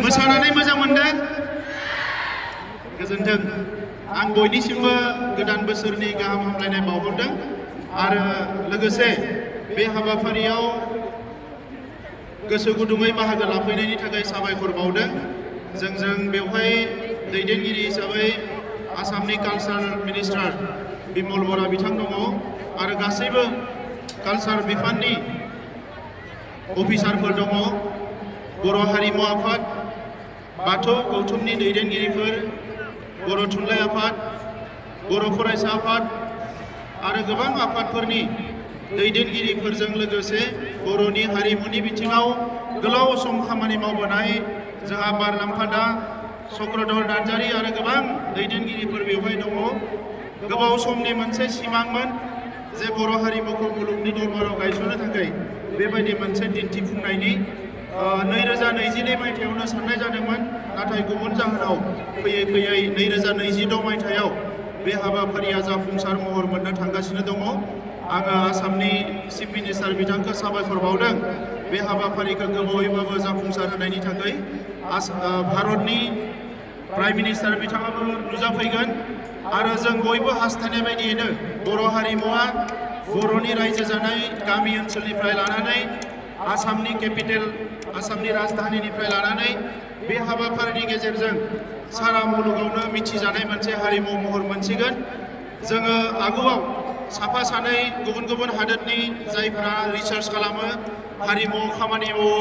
मोसानानै मोजां मोनदों गोजोनथों आं बयनिसिमबो गोदान बोसोरनि गाहाम हामलायनाय बावहरदों आरो लोगोसे बे हाबाफारियाव गोसो गुदुङै बाहागो लाफैनायनि थाखाय साबायखर बावदों जों बेवहाय दैदेनगिरि हिसाबै आसामनि कालचार मिनिस्टार बिमल बरा बिथां दङ आरो गासैबो कालचार बिफाननि अफिसारफोर दङ बर' हारिमु आफाद बाथौ गौथुमनि दैदेनगिरिफोर बर' थुनलाइ आफाद बर' फरायसा आफाद आरो गोबां आफादफोरनि दैदेनगिरिफोरजों लोगोसे बर'नि हारिमुनि बिथिङाव गोलाव सम खामानि मावबोनाय जोंहा बारलाम्फादा चक्रधर नार्जारी आरो गोबां दैदेनगिरिफोर बेवहाय दङ गोबाव समनि मोनसे सिमांमोन जे बर' हारिमुखौ मुलुगनि दरबाराव गायसननो थाखाय बेबायदि मोनसे दिन्थिफुंनायनि 2022 मायथाइयावनो साननाय जादोंमोन नाथाय गुबुन जाहोनाव फैयै फैयै 2026 मायथाइयाव बे हाबाफारिया जाफुंसार महर मोननो थांगासिनो दङ आङो आसामनि चिफ मिनिस्टार बिथांखौ साबायखर बावदों बे हाबाफारिखौ गोबावैबाबो जाफुंसार होनायनि थाखाय भारतनि प्राइम मिनिस्टार बिथाङाबो नुजाफैगोन आरो जों बयबो हास्थायनाय बायदियैनो बर' हारिमुवा बर'नि रायजो जानाय गामि ओनसोलनिफ्राय लानानै आसामनि केपिटेल आसामनि राजधानीनिफ्राय लानानै बे हाबाफारिनि गेजेरजों सारा मुलुगावनो मिथिजानाय मोनसे हारिमु महर मोनसिगोन जोङो आगुआव साफा सानै गुबुन गुबुन हादोरनि जायफ्रा रिसार्च खालामो हारिमु खामानि मावो